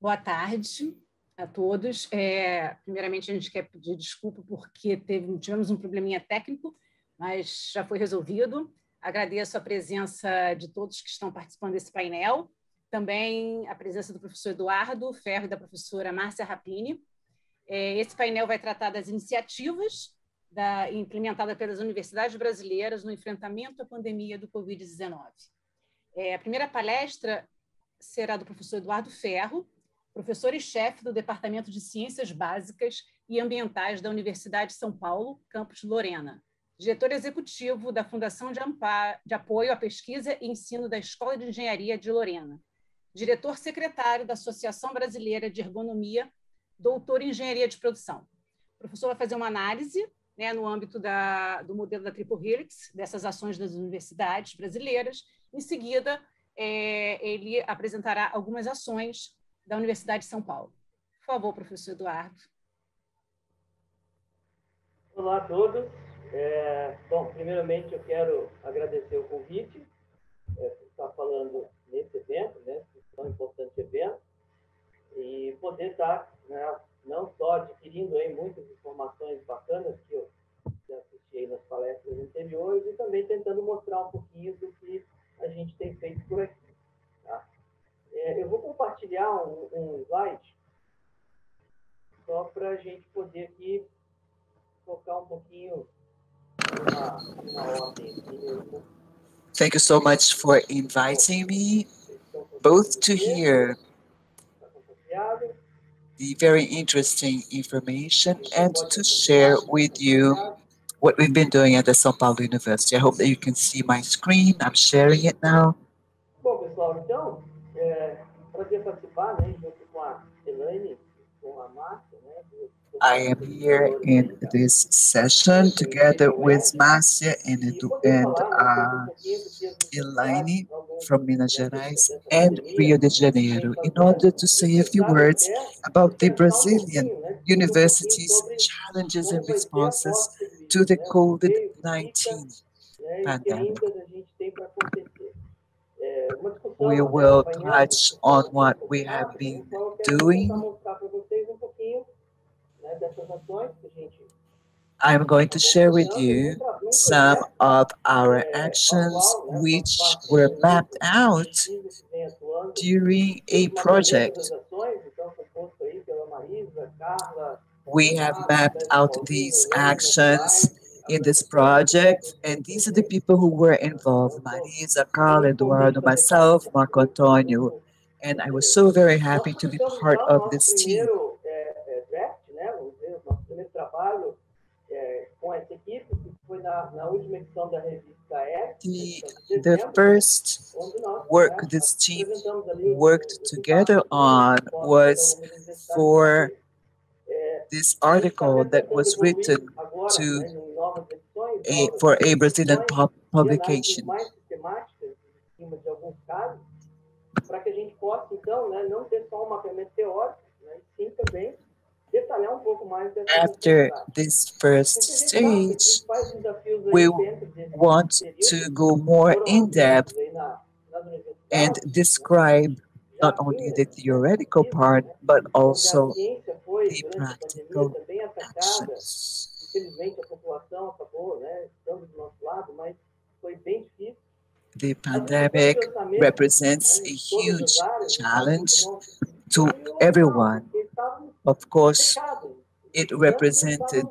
Boa tarde a todos. Primeiramente, a gente quer pedir desculpa porque tivemos um probleminha técnico, mas já foi resolvido. Agradeço a presença de todos que estão participando desse painel, também a presença do professor Eduardo, Ferro, e da professora Márcia Rapini. Esse painel vai tratar das iniciativas implementadas pelas universidades brasileiras no enfrentamento à pandemia do Covid-19. A primeira palestra será do professor Eduardo Ferro, professor e chefe do Departamento de Ciências Básicas e Ambientais da Universidade de São Paulo, campus Lorena, diretor executivo da Fundação de Apoio à Pesquisa e Ensino da Escola de Engenharia de Lorena, diretor secretário da Associação Brasileira de Ergonomia, doutor em Engenharia de Produção. O professor vai fazer uma análise, no âmbito do modelo da Triple Helix, dessas ações das universidades brasileiras. Em seguida, ele apresentará algumas ações da Universidade de São Paulo. Por favor, professor Eduardo. Olá a todos. Bom, primeiramente eu quero agradecer o convite por estar falando nesse evento, nesse tão importante evento, e poder estar, não só adquirindo aí muitas informações bacanas que eu já assisti aí nas palestras anteriores, e também tentando mostrar um pouquinho do que a gente tem feito por aqui. Tá? Eu vou compartilhar um slide só para a gente poder aqui focar um pouquinho numa ordem. Thank you so much for inviting me, both to hear the very interesting information and to share with you what we've been doing at the São Paulo University. I hope that you can see my screen. I'm sharing it now. Bom, pessoal, então, para participar, junto com a Elaine, com a Márcia, I am here in this session together with Márcia and Elaine from Minas Gerais and Rio de Janeiro in order to say a few words about the Brazilian universities' challenges and responses to the COVID-19 pandemic. We will touch on what we have been doing. I'm going to share with you some of our actions which were mapped out during a project. We have mapped out these actions in this project, and these are the people who were involved: Marisa, Carla, Eduardo, myself, Marco Antonio, and I was so very happy to be part of this team. The first work this team worked together on was for this article that was written for a Brazilian publication. After this first stage, we want to go more in depth and describe not only the theoretical part, but also the practical actions. The pandemic represents a huge challenge to everyone. Of course, it represented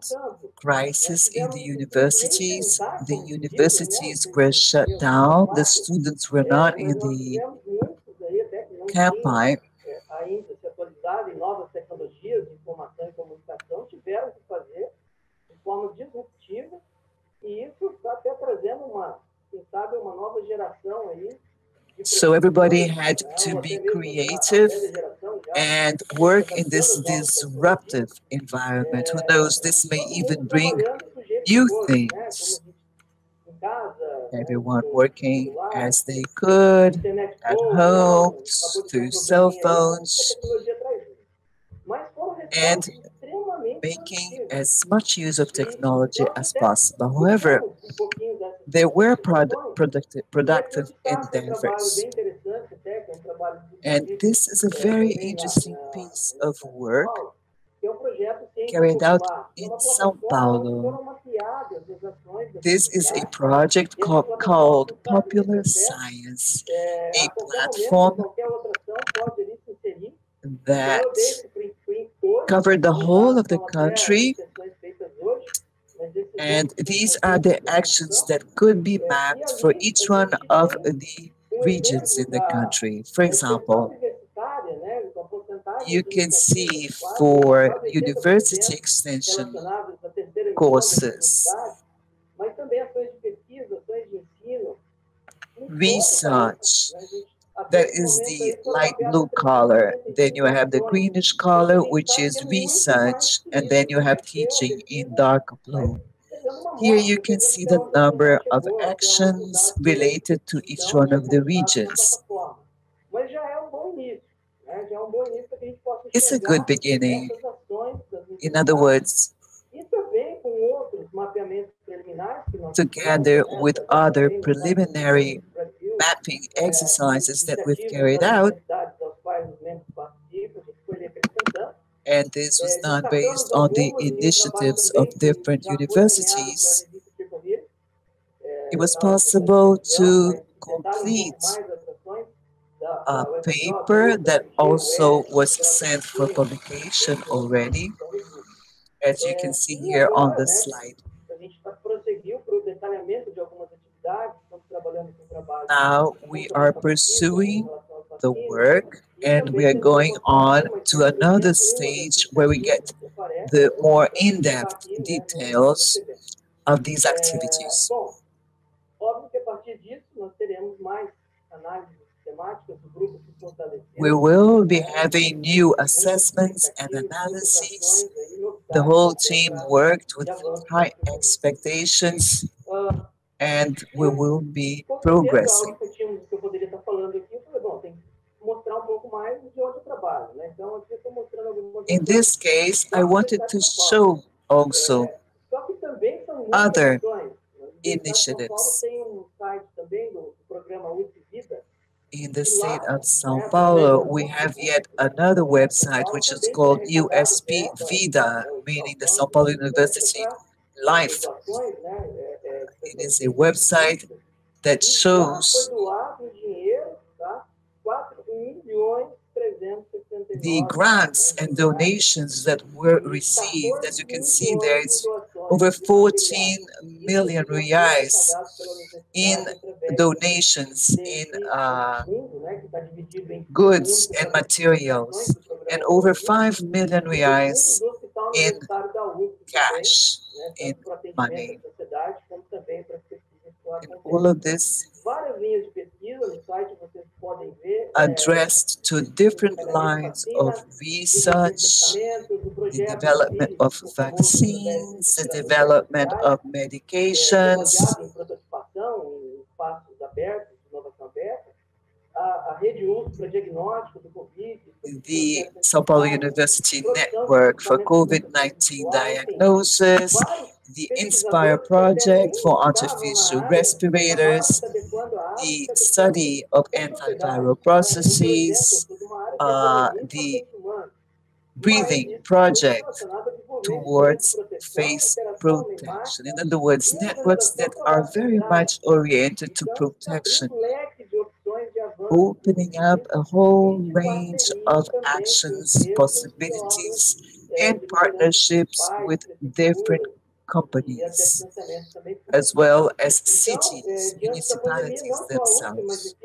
crisis in the universities. The universities were shut down. The students were not in the campi. So everybody had to be creative and work in this disruptive environment. Who knows, this may even bring new things. Everyone working as they could, at home, through cell phones, and making as much use of technology as possible. However, there were productive endeavors. And this is a very interesting piece of work carried out in São Paulo. This is a project called Popular Science, a platform that covered the whole of the country, and these are the actions that could be mapped for each one of the regions in the country. For example, you can see for university extension courses, research, that is the light blue color. Then you have the greenish color, which is research, and then you have teaching in dark blue. Here you can see the number of actions related to each one of the regions. It's a good beginning. In other words, together with other preliminary mapping exercises that we've carried out, and this was done based on the initiatives of different universities, it was possible to complete a paper that also was sent for publication already, as you can see here on the slide. Now we are pursuing the work, and we are going on to another stage where we get the more in-depth details of these activities. We will be having new assessments and analyses. The whole team worked with high expectations, and we will be progressing. In this case, I wanted to show also other initiatives. In the state of São Paulo, we have yet another website which is called USP Vida, meaning the São Paulo University Life. It is a website that shows the grants and donations that were received. As you can see there, it's over 14 million reais in donations in goods and materials, and over 5 million reais in cash, in money. And all of this addressed to different lines of research, the development of vaccines, the development of medications, the São Paulo University Network for COVID-19 diagnosis, the INSPIRE project for artificial respirators, the study of antiviral processes, the breathing project towards face protection. In other words, networks that are very much oriented to protection, opening up a whole range of actions, possibilities, and partnerships with different companies, as well as cities, municipalities themselves.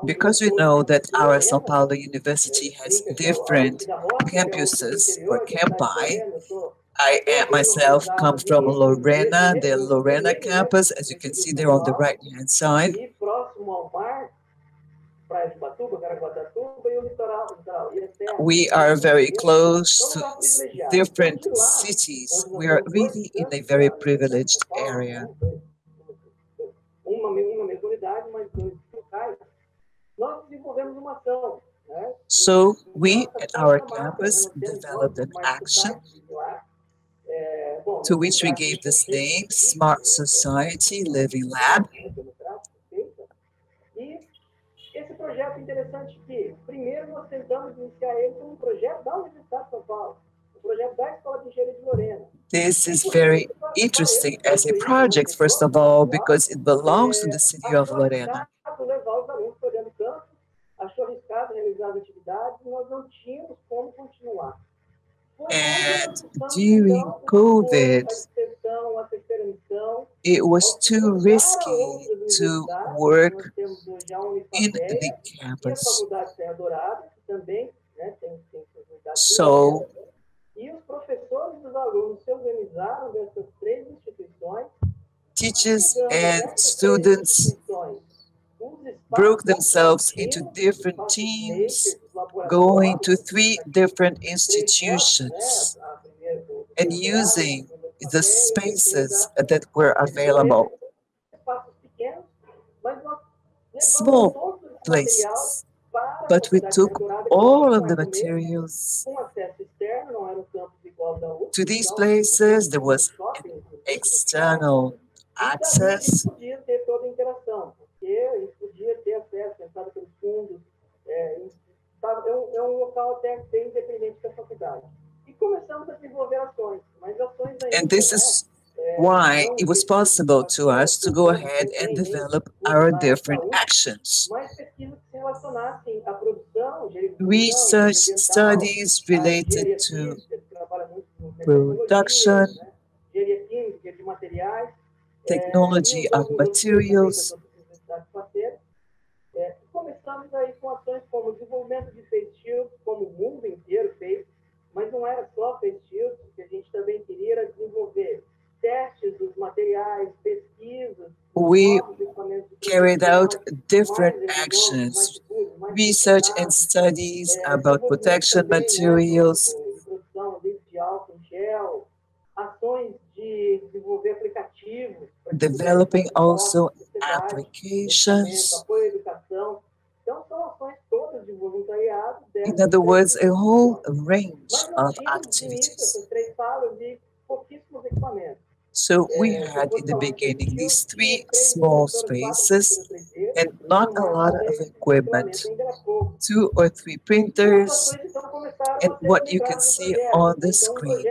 Because we know that our São Paulo University has different campuses or campi, I myself come from Lorena, the Lorena campus, as you can see there on the right-hand side. We are very close to different cities. We are really in a very privileged area. So we at our campus developed an action to which we gave this name, Smart Society Living Lab. Esse projeto interessante que, primeiro, nós tentamos iniciar ele como projeto da Universidade de São Paulo, projeto da Escola de Engenharia de Lorena. This is very interesting as a project, first of all, because it belongs to the city of Lorena. Levar os alunos para dentro do campo, achou arriscado realizar as atividades e nós não tínhamos como continuar. And during COVID, it was too risky to work in the campus. So, teachers and students broke themselves into different teams, going to 3 different institutions and using the spaces that were available. Small places, but we took all of the materials to these places. There was external access. And this is why it was possible to us to go ahead and develop our different actions. Research studies related to production, technology of materials. Começamos aí com ações como desenvolvimento de face shields, como o mundo inteiro fez, mas não era só face shields, que a gente também queria era desenvolver testes dos materiais, pesquisas. We carried out different actions, research and studies about protection materials, developing also applications. In other words, a whole range of activities. So we had in the beginning these 3 small spaces and not a lot of equipment, 2 or 3 printers, and what you can see on the screen.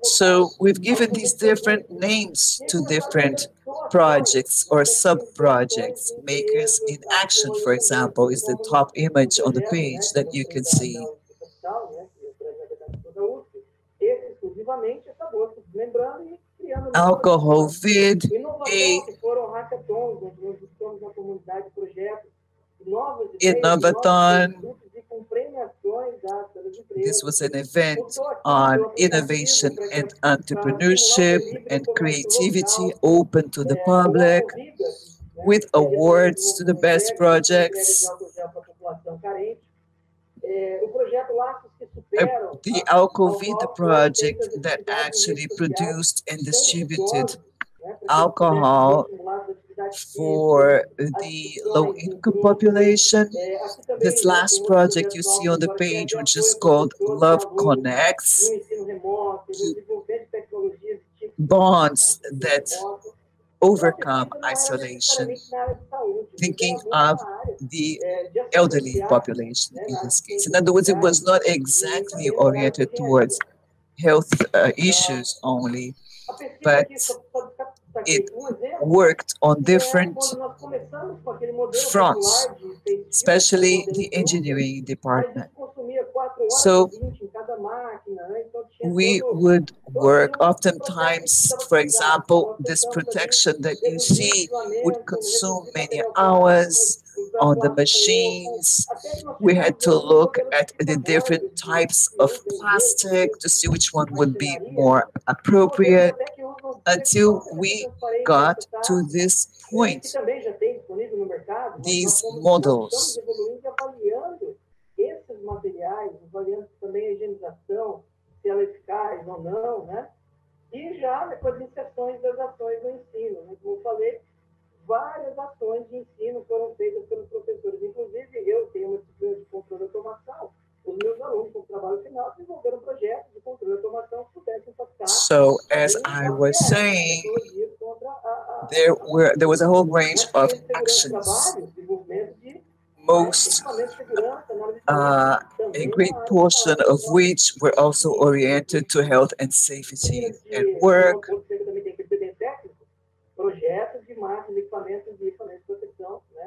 So we've given these different names to different projects or sub-projects. Makers in Action, for example, is the top image on the page that you can see. Alcohol Vid, Innovathon. This was an event on innovation and entrepreneurship and creativity open to the public, with awards to the best projects. The Alcovida project that actually produced and distributed alcohol for the low-income population. This last project you see on the page, which is called Love Connects, bonds that overcome isolation, thinking of the elderly population in this case. In other words, it was not exactly oriented towards health issues only, but it worked on different fronts, especially the engineering department. So we would work oftentimes, for example, this protection that you see would consume many hours on the machines. We had to look at the different types of plastic to see which one would be more appropriate until we got to this point. These models. Se ela é eficaz ou não, né? E já depois inserções das ações do ensino, né? Como eu falei, várias ações de ensino foram feitas pelos professores. Inclusive, eu tenho uma disciplina de controle de automação, os meus alunos, com trabalho final, desenvolveram projetos de controle de automação que pudessem impactar So, as I was saying, there was a whole range of actions. Most, a great portion of which were also oriented to health and safety at work.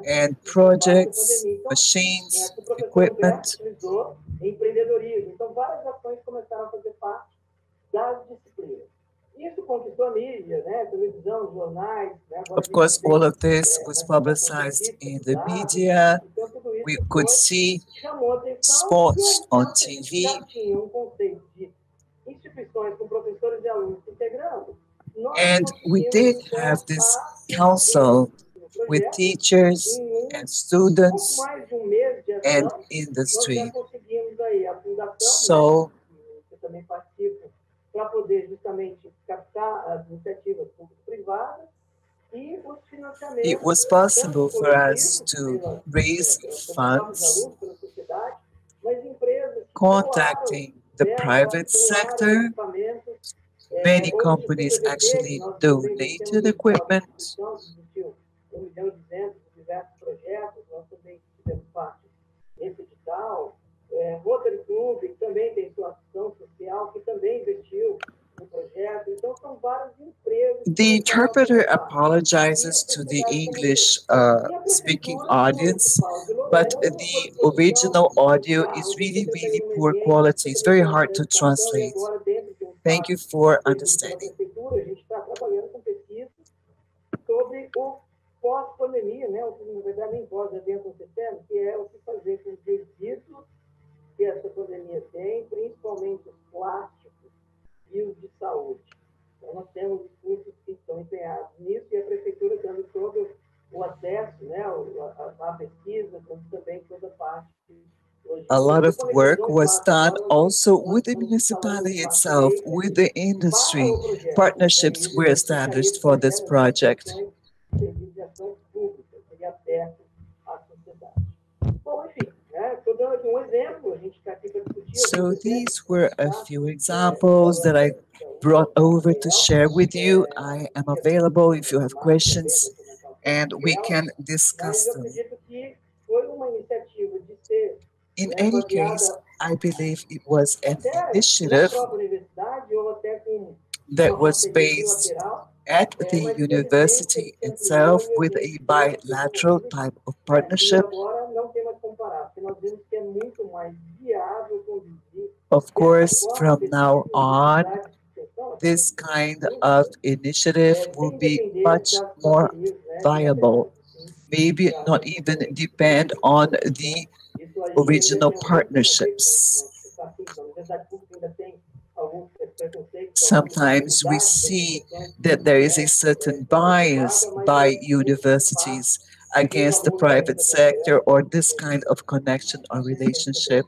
And projects, machines, equipment. Of course, all of this was publicized in the media. We could see sports on TV. And we did have this council with teachers and students and industry. So it was possible for us to raise funds, contacting the private sector. Many companies actually donated equipment. The interpreter apologizes to the English speaking audience, but the original audio is really, really poor quality. It's very hard to translate. Thank you for understanding. Pós-pandemia, né, na verdade nem pós, já vem acontecendo, que é o que fazer com os resíduos que essa pandemia tem, principalmente os plásticos e os de saúde. Então, nós temos cursos que estão empenhados nisso e a prefeitura dando todo o acesso, né, a pesquisa, como também toda a parte. A lot of work was done also with the municipality itself, with the industry. Partnerships were established for this project. So these were a few examples that I brought over to share with you. I am available if you have questions, and we can discuss them. In any case, I believe it was an initiative that was based at the university itself with a bilateral type of partnership. Of course, from now on, this kind of initiative will be much more viable. Maybe not even depend on the original partnerships. Sometimes we see that there is a certain bias by universities against the private sector or this kind of connection or relationship.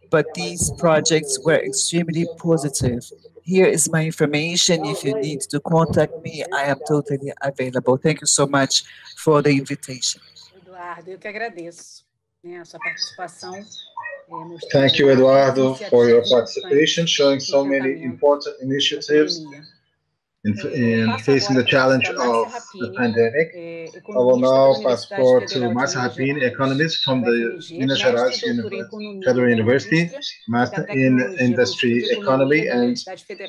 But these projects were extremely positive. Here is my information. If you need to contact me, I am totally available. Thank you so much for the invitation. Eduardo, eu que agradeço, né, a sua participação. Thank you, Eduardo, for your participation, showing so many important initiatives in facing the challenge of the pandemic. I will now pass forward to Márcia Rapini, economist from the Minas Gerais Federal University, master in industry economy and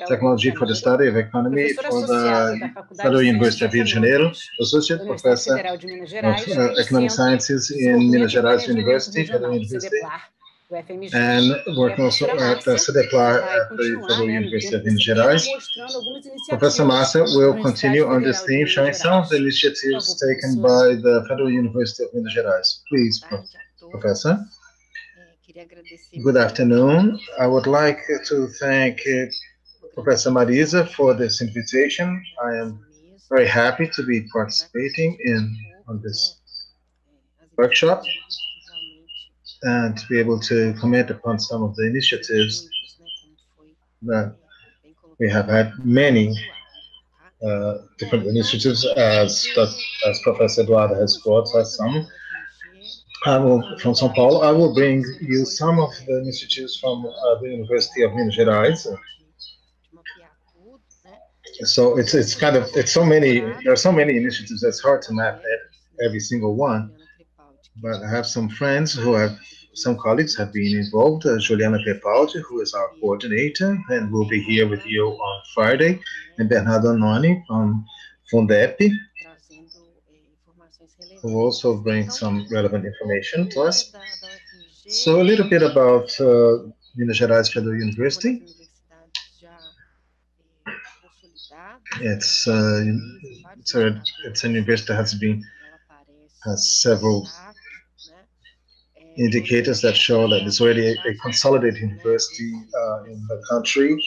technology for the study of economy for the Federal University of Janeiro, associate professor of economic sciences in Minas Gerais University, Federal University, and working also at the CEDEPLAR at the Federal University of Minas Gerais. Professor Márcia will continue on this theme, showing some of the initiatives taken by the Federal University of Minas Gerais. Please, Professor. Good afternoon. I would like to thank Professor Marisa for this invitation. I am very happy to be participating on this workshop and to be able to comment upon some of the initiatives that we have had. Many different initiatives, as Professor Eduardo has brought us some. from São Paulo. I will bring you some of the initiatives from the University of Minas Gerais. So it's kind of it's so many there are so many initiatives that's hard to map every single one. But I have some friends who have some colleagues have been involved. Juliana Crepaldi, who is our coordinator and will be here with you on Friday, and Bernardo Noni from Fundep, who also bring some relevant information to us. So a little bit about Minas Gerais Federal University. It's an university that has several indicators that show that it's already a consolidated university in the country.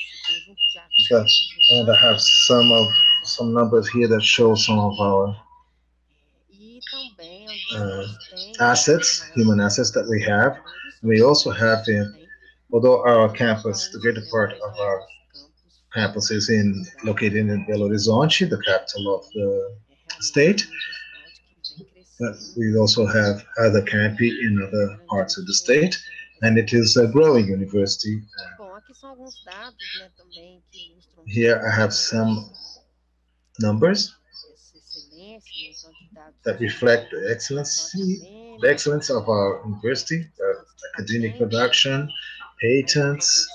And I have some numbers here that show some of our assets, human assets that we have. We also have, although our campus, the greater part of our campus is located in Belo Horizonte, the capital of the state. But we also have other campi in other parts of the state, and it is a growing university. Here I have some numbers that reflect the excellence of our university, academic production, patents.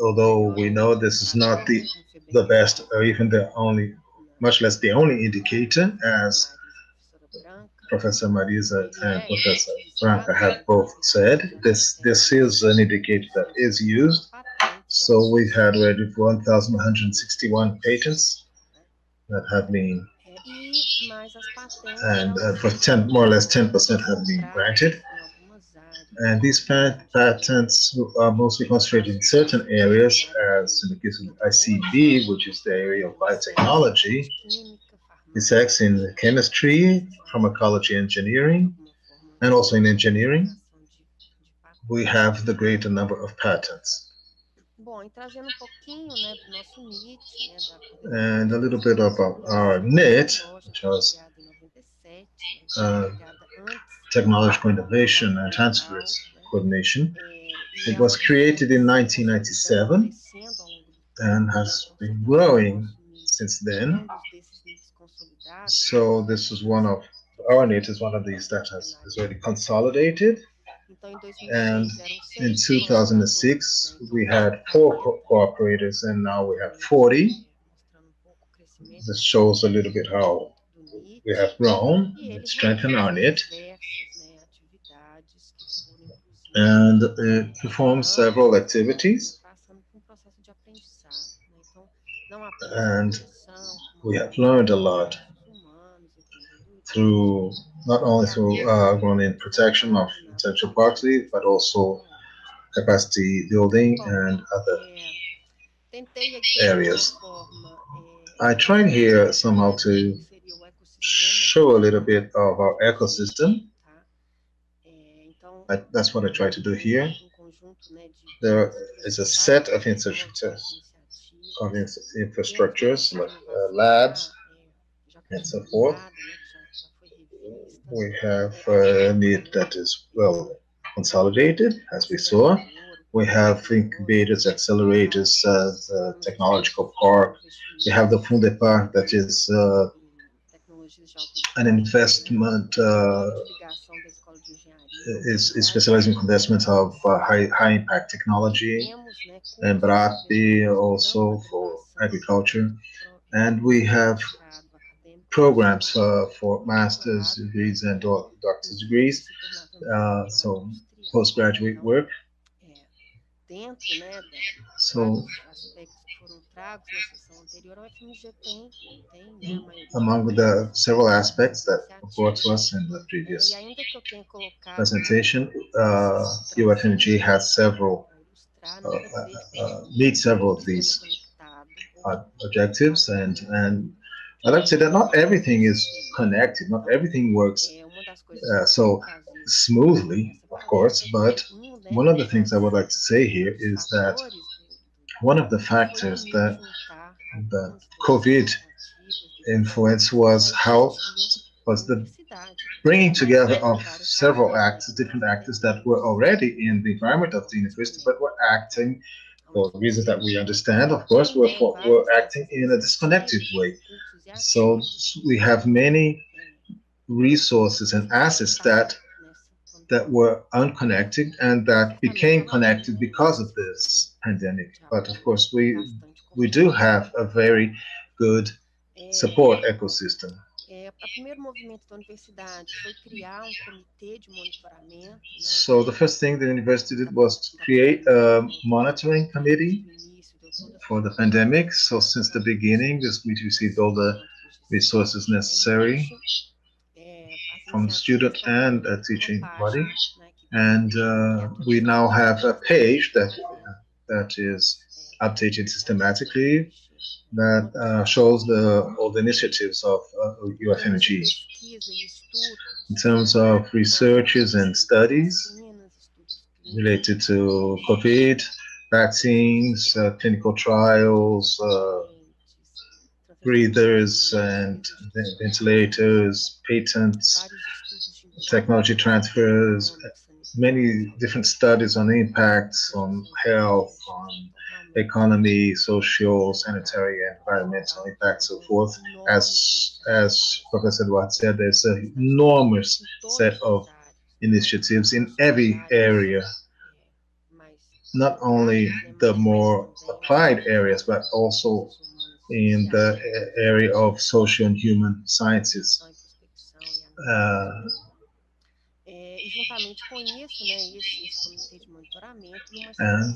Although we know this is not the best or even the only, much less the only indicator, as Professor Marisa and Professor Franca have both said. This is an indicator that is used. So we've had already 1,161 patents that have been, and more or less 10% have been granted. And these patents are mostly concentrated in certain areas, as in the case of ICB, which is the area of biotechnology. This acts in chemistry, pharmacology, engineering, and also in engineering. We have the greater number of patents. And a little bit about our NIT, which was Technological Innovation and Transfers Coordination. It was created in 1997 and has been growing since then. So this is our NIT is one of these that is already consolidated. And in 2006, we had 4 cooperators, and now we have 40. This shows a little bit how we have grown, strengthened our NIT. And it performs several activities. And we have learned a lot not only through going in protection of intellectual property, but also capacity building and other areas. I tried here somehow to show a little bit of our ecosystem. That's what I try to do here. There is a set of infrastructures like labs and so forth. We have a NIT that is well consolidated, as we saw. We have incubators, accelerators, the technological park. We have the Fundepar, that is an investment, is specializing in investments of high impact technology, and BRAP also for agriculture. And we have programs for master's degrees and doctor's degrees, so postgraduate work. So among the several aspects that were brought to us in the previous presentation, UFMG has meets several of these objectives, and I'd like to say that not everything is connected, not everything works so smoothly, of course, but one of the things I would like to say here is that one of the factors that the COVID influence was the bringing together of several actors, different actors that were already in the environment of the university, but were acting for reasons that we understand, of course, were acting in a disconnected way. So we have many resources and assets that were unconnected and that became connected because of this pandemic. But of course, we do have a very good support ecosystem. So the first thing the university did was to create a monitoring committee for the pandemic. So since the beginning, we received all the resources necessary from the student and a teaching body. And we now have a page that is updated systematically that shows all the initiatives of UFMG. In terms of researches and studies related to COVID, vaccines, clinical trials, breathers and ventilators, patents, technology transfers, many different studies on impacts on health, on economy, social, sanitary, environmental impacts, so forth. As Professor Eduardo said, there's an enormous set of initiatives in every area, not only the more applied areas, but also in the area of social and human sciences. And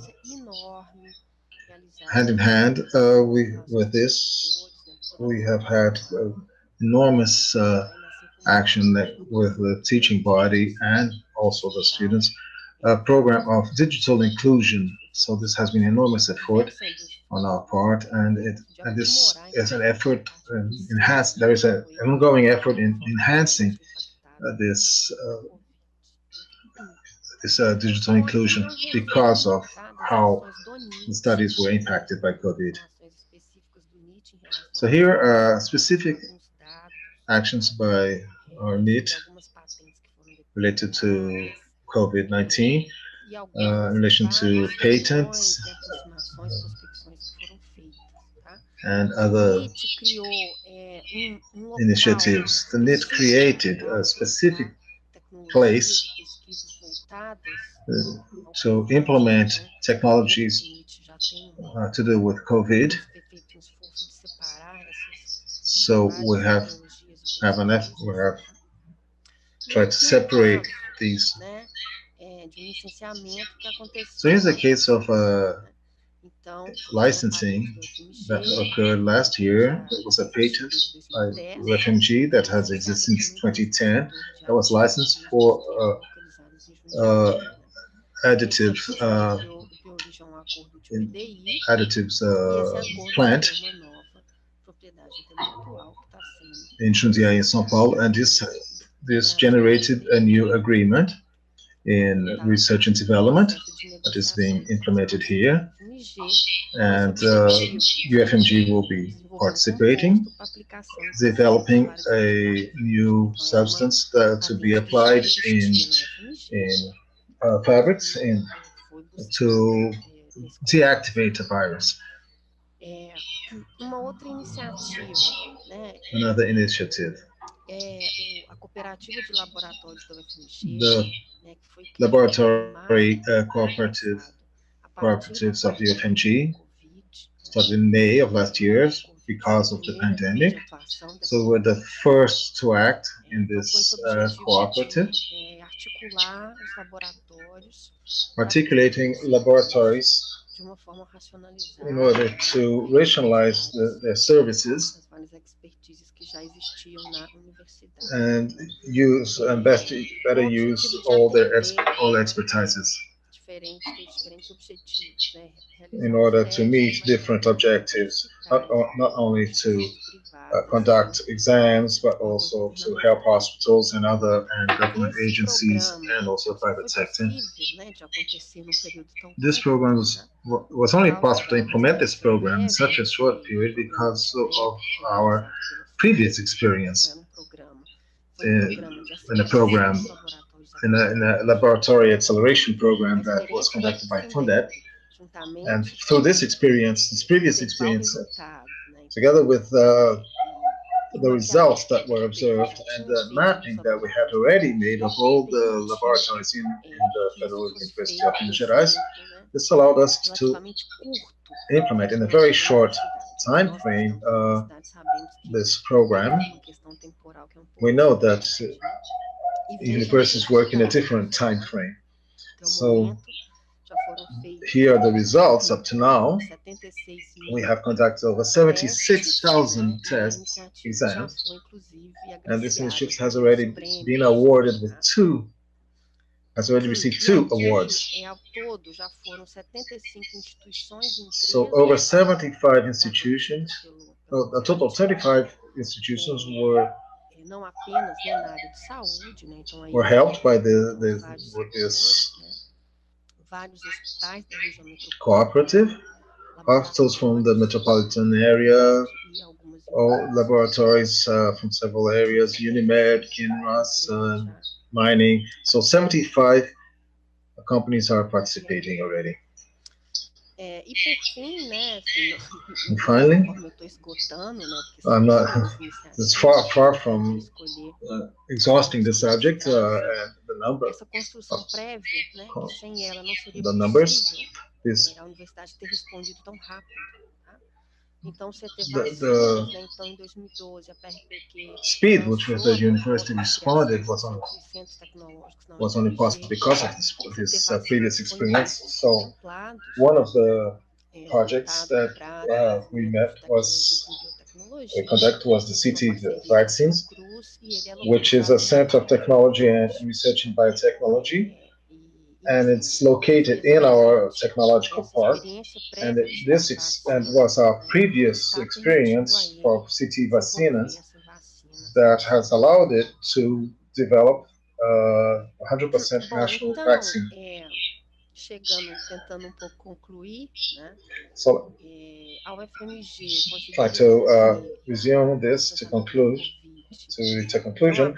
hand in hand with this, we have had enormous action with the teaching body and also the students, a program of digital inclusion. So this has been an enormous effort on our part, and this is an effort there is an ongoing effort in enhancing this digital inclusion because of how the studies were impacted by COVID. So here are specific actions by our NIT related to COVID-19 in relation to patents and other initiatives. The NIT created a specific place to implement technologies to do with COVID. So we have tried to separate these. So here's a case of licensing that occurred last year. It was a patent by UFMG that has existed since 2010. That was licensed for additives plant in Jundiaí, in São Paulo, and this generated a new agreement in research and development that is being implemented here, and UFMG will be participating, developing a new substance to be applied in fabrics to deactivate the virus. Another initiative. The laboratory cooperatives of UFMG started in May of last year because of the pandemic. So we're the first to act in this cooperative, articulating laboratories in order to rationalize their services and better use all expertises in order to meet different objectives, not only to conduct exams, but also to help hospitals and other government agencies and also private sector. This program was only possible to implement this program in such a short period because of our previous experience. in a program, in a laboratory acceleration program that was conducted by Fundeb. And through this experience, this previous experience, together with the results that were observed and the mapping that we had already made of all the laboratories in the Federal University of Minas Gerais, this allowed us to implement in a very short time frame this program. We know that universities work in a different time frame. So here are the results up to now. We have conducted over 76,000 tests, exams, and this initiative has already been awarded with has already received 2 awards. So over 75 institutions, a total of 35 institutions were helped by with this cooperative. Hospitals from the metropolitan area, all laboratories from several areas, Unimed, Kinross, mining. So 75 companies are participating already. And finally, I'm not, it's far from exhausting the subject and the numbers. This, the speed which the university responded was only possible because of this previous experience. So one of the projects that we conducted was the CT vaccines, which is a center of technology and research in biotechnology. And it's located in our technological park. And this was our previous experience for CT vacinas that has allowed it to develop 100% national vaccine. So, try to resume this to conclude. To conclusion,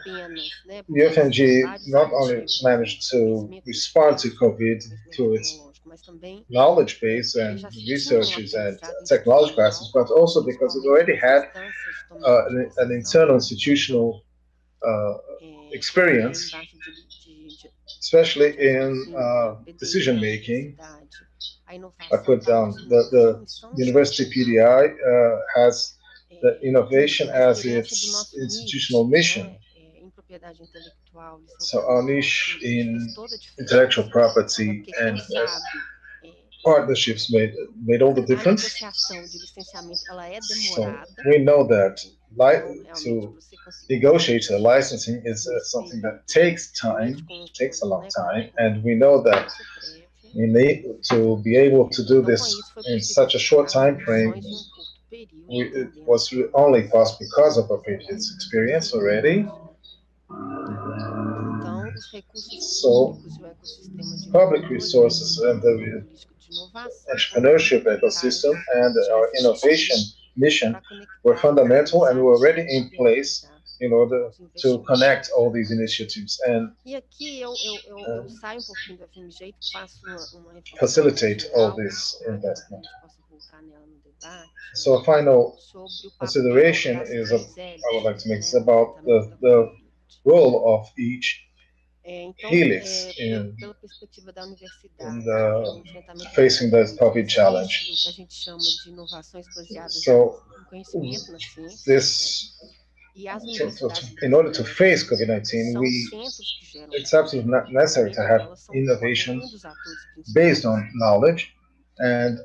UFMG not only managed to respond to COVID through its knowledge base and researches and technological aspects, but also because it already had an internal institutional experience, especially in decision making. I put down the University PDI has the innovation as its institutional mission. So our niche in intellectual property and partnerships made all the difference. So we know that to negotiate a licensing is something that takes time, takes a long time, and we know that we need to be able to do this in such a short time frame. It was only possible because of our previous experience already. So, public resources and the entrepreneurship ecosystem and our innovation mission were fundamental and were already in place in order to connect all these initiatives and facilitate all this investment. So a final consideration is, I would like to make, is about the role of each helix in facing the COVID challenge. So this, in order to face COVID-19, it's absolutely not necessary to have innovation based on knowledge. And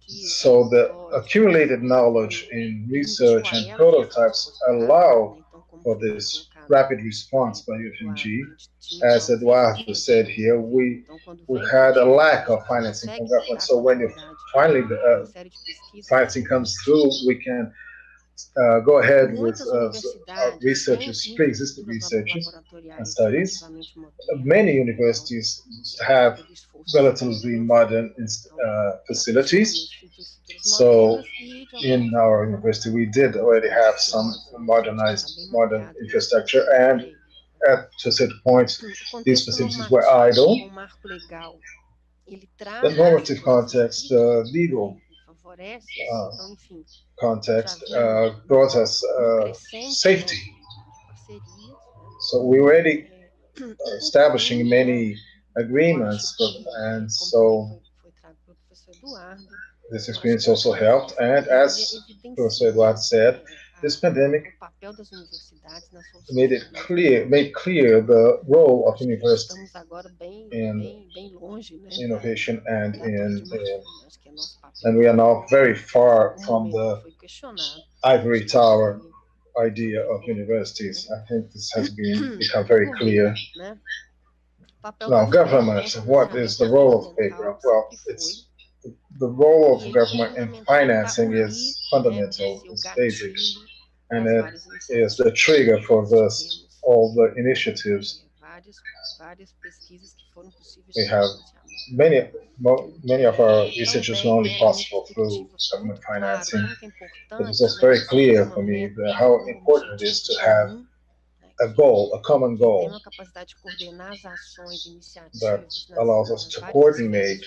so the accumulated knowledge in research and prototypes allow for this rapid response by UFMG. As Eduardo said here, we had a lack of financing from government. So when finally the financing comes through, we can go ahead with researches, pre-existing researches and studies. Many universities have relatively modern facilities, So in our university, we did already have some modern infrastructure, and to a certain point, these facilities were idle. The normative context, the legal context brought us safety. So we were already establishing many agreements, and so this experience also helped. And as Professor Eduardo said, this pandemic made clear the role of university in innovation and we are now very far from the ivory tower idea of universities. I think this has become very clear. Now, government, what is the role of paper? Well, it's the role of government in financing is fundamental, it's basic, and it is the trigger for all the initiatives. We have many of our researches are only possible through government financing. It is also very clear for me how important it is to have a goal, a common goal that allows us to coordinate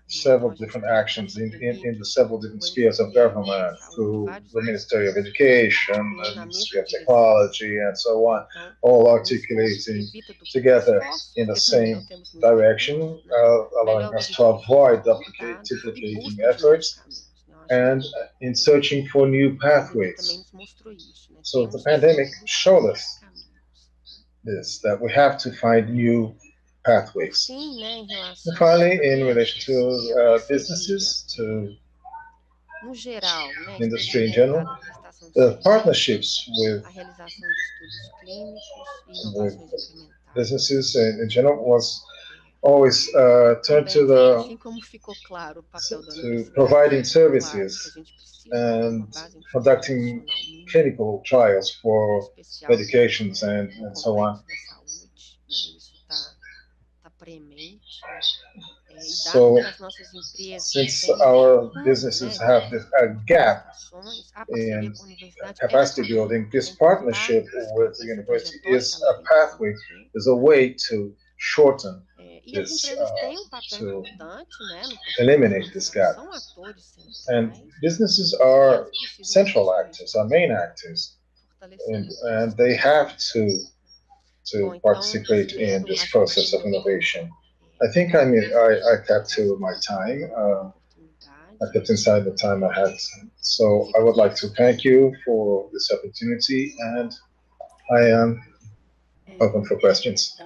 several different actions in the several different spheres of government through the Ministry of Education, the Ministry of Technology, and so on, all articulating together in the same direction, allowing us to avoid duplicating efforts and in searching for new pathways. So the pandemic showed us this, that we have to find new pathways. And finally, in relation to businesses, to industry in general, the partnerships with businesses in general was always turned to providing services and conducting clinical trials for medications and so on. So, since our businesses have a gap in capacity building, this partnership with the university is a pathway, is a way to shorten this, to eliminate this gap. And businesses are central actors, are main actors, and they have to participate in this process of innovation. I think I kept to my time. I kept inside the time I had. So I would like to thank you for this opportunity, and I am open for questions.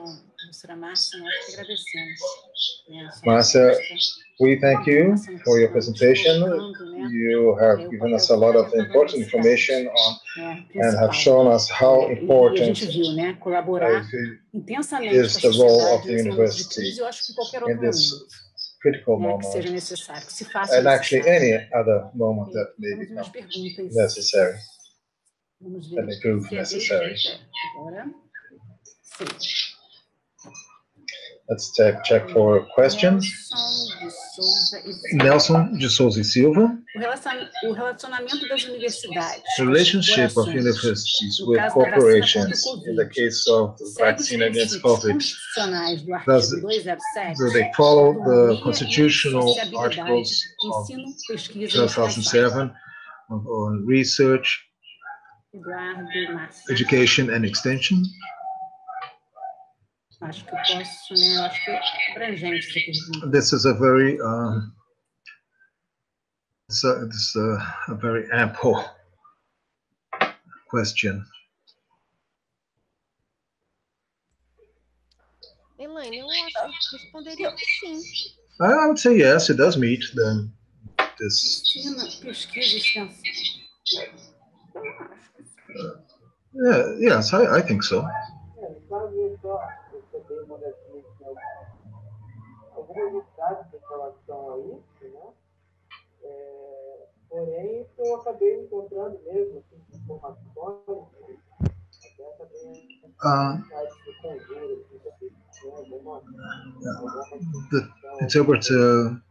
Márcia, we thank you for your presentation. You have given us a lot of important information and have shown us how important is the role of the university in this critical moment, and actually any other moment that may become necessary, that may prove necessary. Let's check for questions. Nelson de Souza e Silva. Relationship of universities with corporations in the case of the vaccine against COVID. Do they follow the constitutional articles of 2007 on research, education, and extension? This is a very a very ample question. Elaine, eu acho que responderia que sim. I would say yes, it does meet this. Yes, I think so. Porém, eu acabei encontrando mesmo informações the interpreter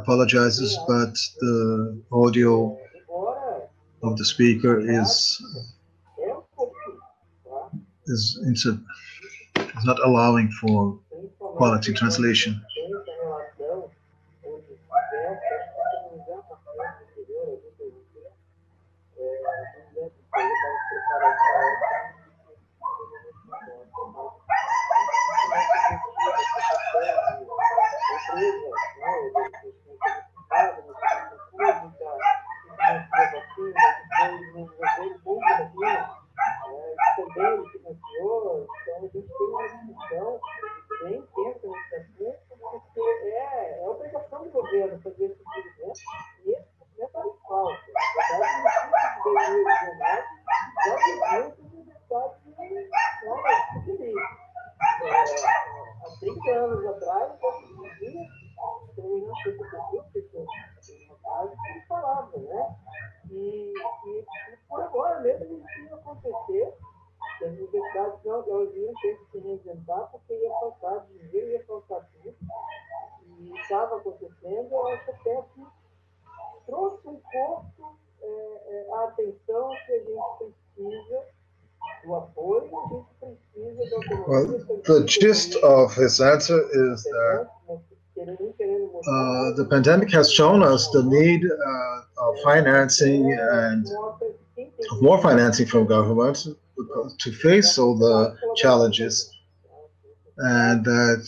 apologizes, but the audio of the speaker is not allowing for quality translation. Well, the gist of his answer is that the pandemic has shown us the need of financing and of more financing from government to face all the challenges, and that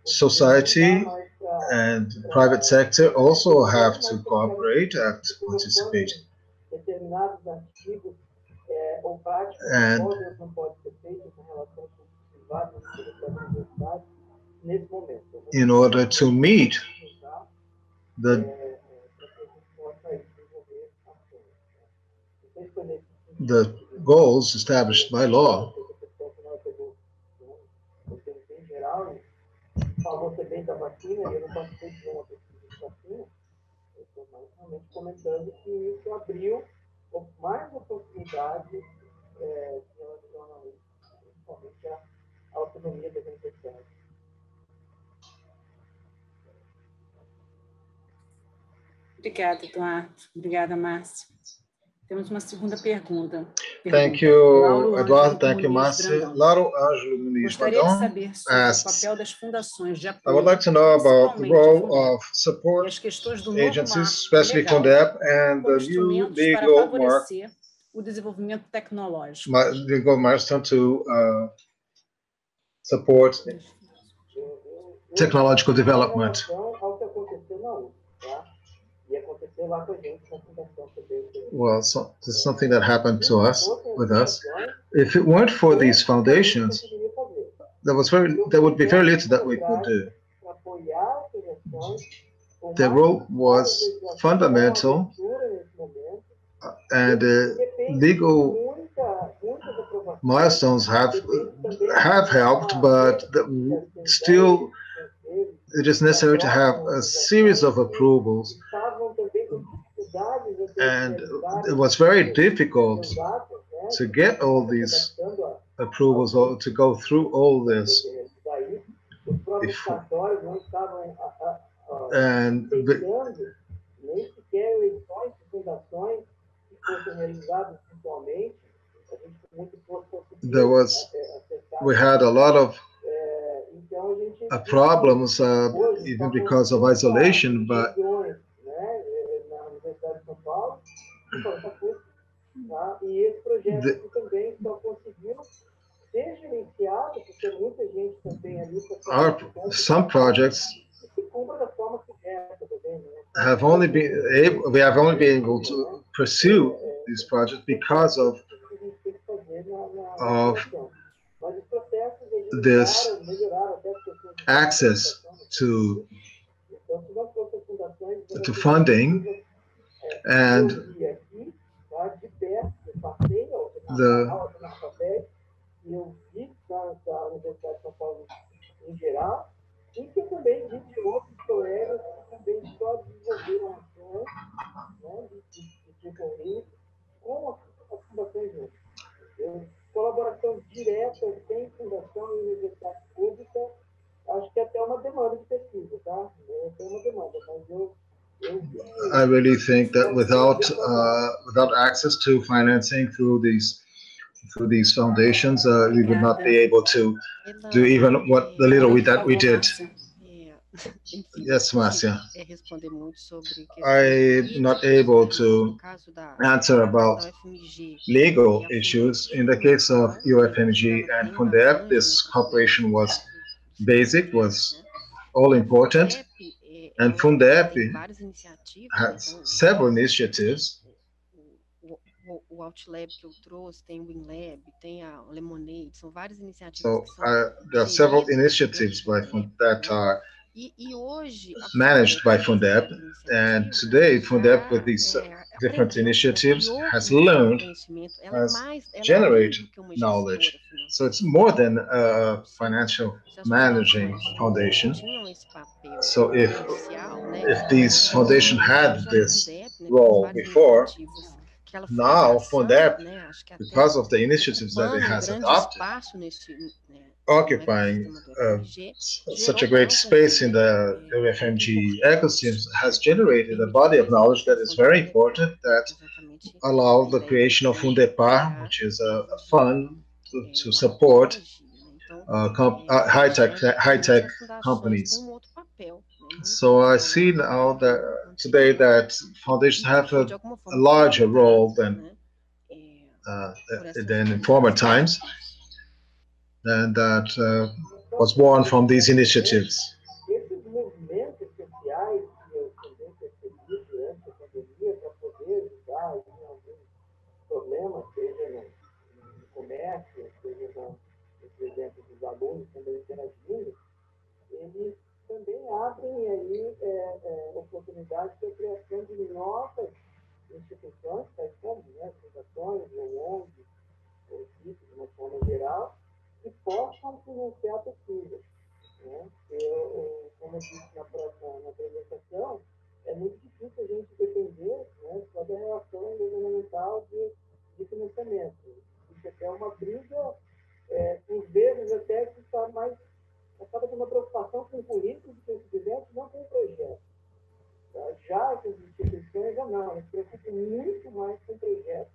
society and private sector also have to cooperate and participate. And in order to meet the goals established by law, Obrigada, Eduardo. Obrigada, Márcia. Temos uma segunda pergunta. Thank you, Eduardo. Thank you, Márcia. Lauro Ângelo Muniz Brandão asks, I would like to know about the role of support agencies, especially FUNDEP, and the new legal milestone to support technological development. Well, so this is something that happened to us, with us. If it weren't for these foundations, there would be very little that we could do. Their role was fundamental, and legal milestones have helped, but still it is necessary to have a series of approvals, and it was very difficult to get all these approvals or to go through all this. We had a lot of problems, even because of isolation, but some projects have only been able to pursue these projects because of this access to funding, and I really think that without access to financing through these foundations, we would not be able to do even what the little that we did. Yes, Márcia. I'm not able to answer about legal issues. In the case of UFMG and Fundeb, this cooperation was basic, was all important, and Fundeb has several initiatives. So there are several initiatives by that are managed by Fundeb, and today Fundeb, with these different initiatives, has generated knowledge. So it's more than a financial managing foundation. So if these foundations had this role before, now Fundeb, because of the initiatives that it has adopted, occupying such a great space in the UFMG ecosystem, has generated a body of knowledge that is very important, that allow the creation of Fundepar, which is a fund to support high-tech companies. So I see now that today that foundations have a larger role than in former times, and that was born from these initiatives. Esses movimentos sociais que eu também percebi durante a pandemia para poder ajudar em alguns problemas, seja no comércio, seja por exemplo, dos alunos também interagindo, eles também abrem aí oportunidades para a criação de novas instituições, tais como fundações, ou ONGs, ou tipos, de uma forma geral, que possam financiar pesquisas. Como eu disse na apresentação, é muito difícil a gente depender só da relação governamental de financiamento. Isso até é uma briga, por vezes até que está mais, acaba tendo uma preocupação com o currículo de pesquisadores, não com o projeto. Já essas instituições já não, eles se preocupam muito mais com o projeto,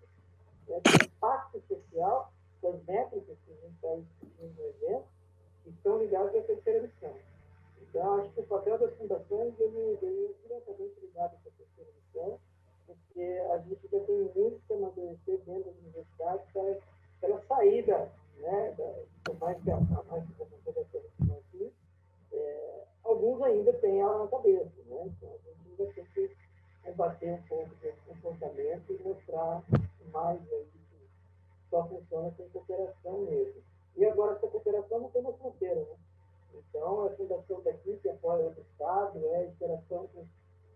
com o impacto social, com as métricas que a gente está discutindo no evento, que estão ligadas à terceira missão. Então, acho que o papel das fundações ele é diretamente ligado à terceira missão, porque a gente ainda tem muito que amadurecer dentro das universidades pela saída, por mais que a terceira missão aqui, alguns ainda têm ela na cabeça, Então, a gente ainda tem que combater um pouco desse comportamento e mostrar mais aí que só funciona com cooperação mesmo. E agora essa cooperação não tem mais fronteira, Então, a fundação daqui, que apoia outro Estado, interação com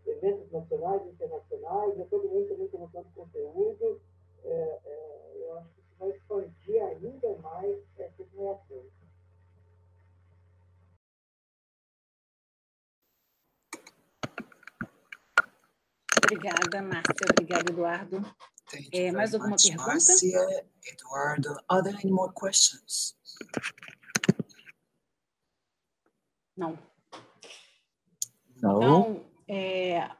eventos nacionais e internacionais, todo mundo também colocando conteúdo. Eu acho que isso vai expandir ainda mais essas relações. Obrigada, Márcia. Obrigada, Eduardo. Mais alguma pergunta? Márcia, Eduardo, are there any more questions? Não. No. Então,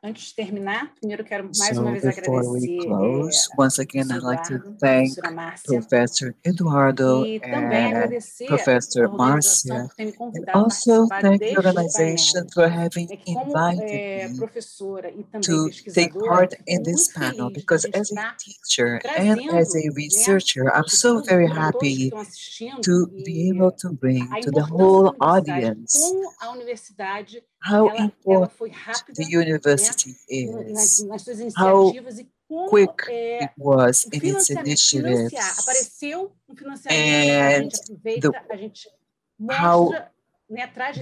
antes de terminar, primeiro quero mais uma vez agradecer once again, I'd like to thank Professor Eduardo and Professor Márcia, and also thank the organization for having invited me to take part in this panel, because as a teacher and as a researcher, I'm so very happy to be able to bring to the whole audience how important the university is, how quick it was in its initiatives, and how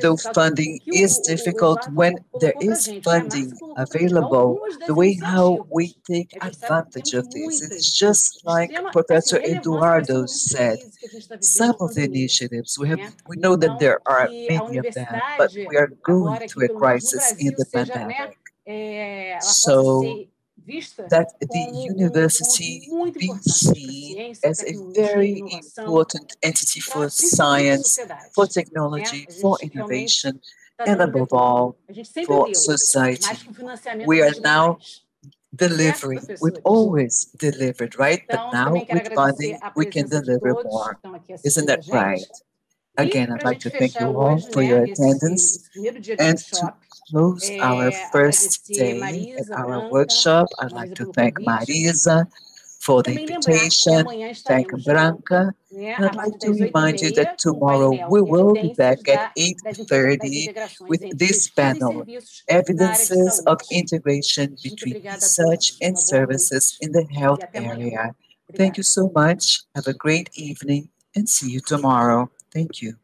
though funding is difficult, when there is funding available, the way how we take advantage of this, it's just like Professor Eduardo said, some of the initiatives, we know that there are many of them, but we are going through a crisis in the pandemic. So that the university be seen as a very important entity for science, for technology, for innovation, and above all, for society. We are now delivering. We've always delivered, right? But now with funding, we can deliver more. Isn't that right? Again, I'd like to thank you all for your attendance. And to close our first day at our workshop, I'd like to thank Marisa for the invitation, thank Branca, and I'd like to remind you that tomorrow we will be back at 8:30 with this panel, Evidences of Integration Between Research and Services in the Health Area. Thank you so much. Have a great evening and see you tomorrow. Thank you.